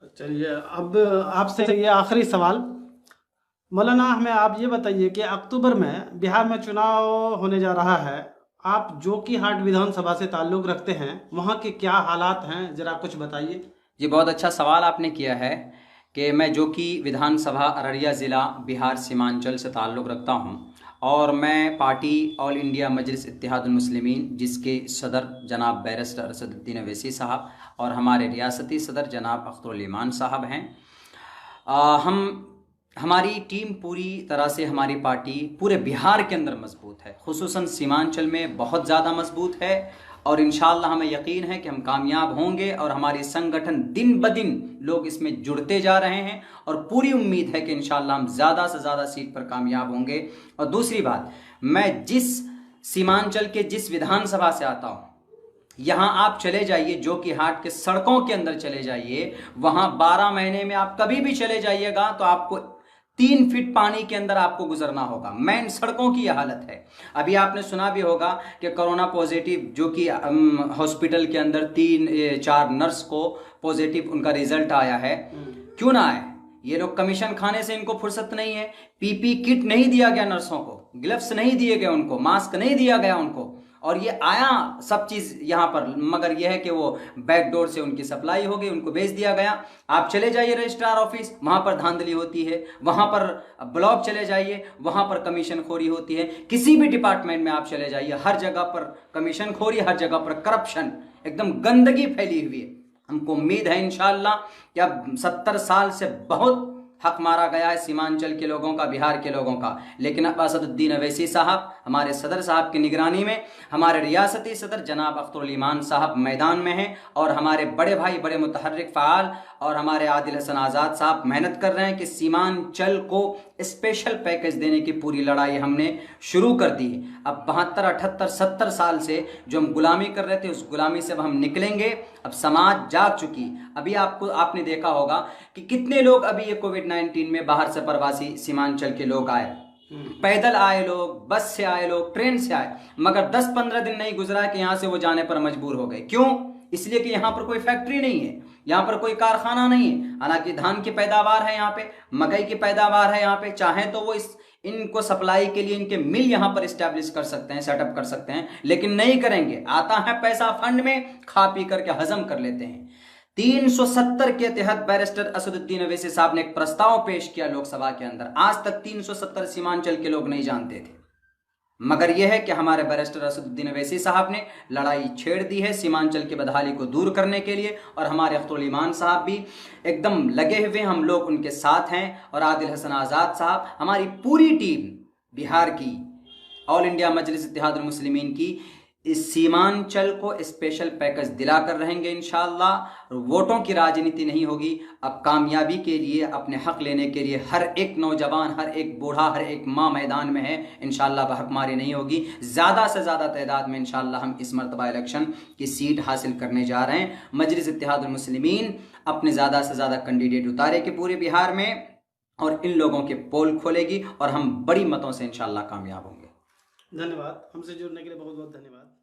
चलिए, अब आपसे ये आखिरी सवाल। मौलाना, हमें आप ये बताइए कि अक्टूबर में बिहार में चुनाव होने जा रहा है। आप जोकीहाट विधानसभा से ताल्लुक़ रखते हैं, वहाँ के क्या हालात हैं, ज़रा कुछ बताइए। ये बहुत अच्छा सवाल आपने किया है कि मैं जो कि विधानसभा अररिया ज़िला बिहार सीमांचल से ताल्लुक़ रखता हूँ और मैं पार्टी ऑल इंडिया मजलिस इत्तेहादुल मुस्लिमीन जिसके सदर जनाब बैरिस्टर असदुद्दीन अवैसी साहब और हमारे रियासती सदर जनाब अख्तरुल ईमान साहब हैं। हम हमारी टीम पूरी तरह से, हमारी पार्टी पूरे बिहार के अंदर मजबूत है, खुसूसन सीमांचल में बहुत ज़्यादा मजबूत है और इंशाअल्लाह हमें यकीन है कि हम कामयाब होंगे और हमारी संगठन दिन ब दिन लोग इसमें जुड़ते जा रहे हैं और पूरी उम्मीद है कि इंशाअल्लाह हम ज़्यादा से ज़्यादा सीट पर कामयाब होंगे। और दूसरी बात, मैं जिस सीमांचल के जिस विधानसभा से आता हूँ, यहाँ आप चले जाइए, जोकीहाट के सड़कों के अंदर चले जाइए, वहाँ 12 महीने में आप कभी भी चले जाइएगा तो आपको 3 फीट पानी के अंदर आपको गुजरना होगा। मेन सड़कों की यह हालत है। अभी आपने सुना भी होगा कि कोरोना पॉजिटिव जो कि हॉस्पिटल के अंदर 3-4 नर्स को पॉजिटिव उनका रिजल्ट आया है। क्यों ना आए? ये लोग कमीशन खाने से इनको फुर्सत नहीं है। पीपी किट नहीं दिया गया नर्सों को, ग्लव्स नहीं दिए गए उनको, मास्क नहीं दिया गया उनको, और ये आया सब चीज़ यहाँ पर, मगर यह है कि वो बैकडोर से उनकी सप्लाई हो गई, उनको भेज दिया गया। आप चले जाइए रजिस्ट्रार ऑफिस, वहाँ पर धांधली होती है। वहाँ पर ब्लॉक चले जाइए, वहाँ पर कमीशन खोरी होती है। किसी भी डिपार्टमेंट में आप चले जाइए, हर जगह पर कमीशन खोरी, हर जगह पर करप्शन, एकदम गंदगी फैली हुई है। हमको उम्मीद है इंशाअल्लाह कि अब 70 साल से बहुत हक मारा गया है सीमांचल के लोगों का, बिहार के लोगों का, लेकिन अब असदुद्दीन अवैसी साहब हमारे सदर साहब की निगरानी में, हमारे रियासती सदर जनाब अख्तरुल ईमान साहब मैदान में हैं और हमारे बड़े भाई, बड़े मुतहर्रिक फ़ाल और हमारे आदिल हसन आज़ाद साहब मेहनत कर रहे हैं कि सीमांचल को स्पेशल पैकेज देने की पूरी लड़ाई हमने शुरू कर दी है। अब 72, 78, 70 साल से जो हम गुलामी कर रहे थे, उस गुलामी से अब हम निकलेंगे। अब समाज जाग चुकी। अभी आपने देखा होगा कि कितने लोग अभी ये कोविड-19 में बाहर से प्रवासी सीमांचल के लोग आए, पैदल आए लोग, बस से आए लोग, ट्रेन से आए, मगर 10-15 दिन नहीं गुजरा कि यहाँ से वो जाने पर मजबूर हो गए। क्यों? इसलिए कि यहाँ पर कोई फैक्ट्री नहीं है, यहाँ पर कोई कारखाना नहीं है। हालांकि धान की पैदावार है यहाँ पे, मकई की पैदावार है यहाँ पे, चाहे तो वो इनको सप्लाई के लिए इनके मिल यहाँ पर इस्टेब्लिश कर सकते हैं, सेटअप कर सकते हैं, लेकिन नहीं करेंगे। आता है पैसा फंड में, खा पी करके हजम कर लेते हैं। 370 के तहत बैरिस्टर असदुद्दीन अवैसी साहब ने एक प्रस्ताव पेश किया लोकसभा के अंदर। आज तक 370 सीमांचल के लोग नहीं जानते थे, मगर यह है कि हमारे बैरिस्टर असदुद्दीन अवैसी साहब ने लड़ाई छेड़ दी है सीमांचल की बदहाली को दूर करने के लिए, और हमारे अख्तरुल ईमान साहब भी एकदम लगे हुए, हम लोग उनके साथ हैं। और आदिल हसन आज़ाद साहब, हमारी पूरी टीम बिहार की, ऑल इंडिया मजलिस इत्तेहादुल मुस्लिमीन की, इस सीमांचल को स्पेशल पैकेज दिलाकर रहेंगे इंशाअल्लाह। वोटों की राजनीति नहीं होगी। अब कामयाबी के लिए, अपने हक लेने के लिए हर एक नौजवान, हर एक बूढ़ा, हर एक माँ मैदान में है। इंशाअल्लाह हकमारी नहीं होगी। ज़्यादा से ज़्यादा तादाद में इंशाअल्लाह हम इस मरतबा इलेक्शन की सीट हासिल करने जा रहे हैं। मजलिस इत्तेहादुल मुस्लिमीन अपने ज़्यादा से ज़्यादा कैंडिडेट उतारेगी पूरे बिहार में और इन लोगों के पोल खोलेगी और हम बड़ी मतों से इंशाअल्लाह कामयाब होंगे। धन्यवाद। हमसे जुड़ने के लिए बहुत बहुत धन्यवाद।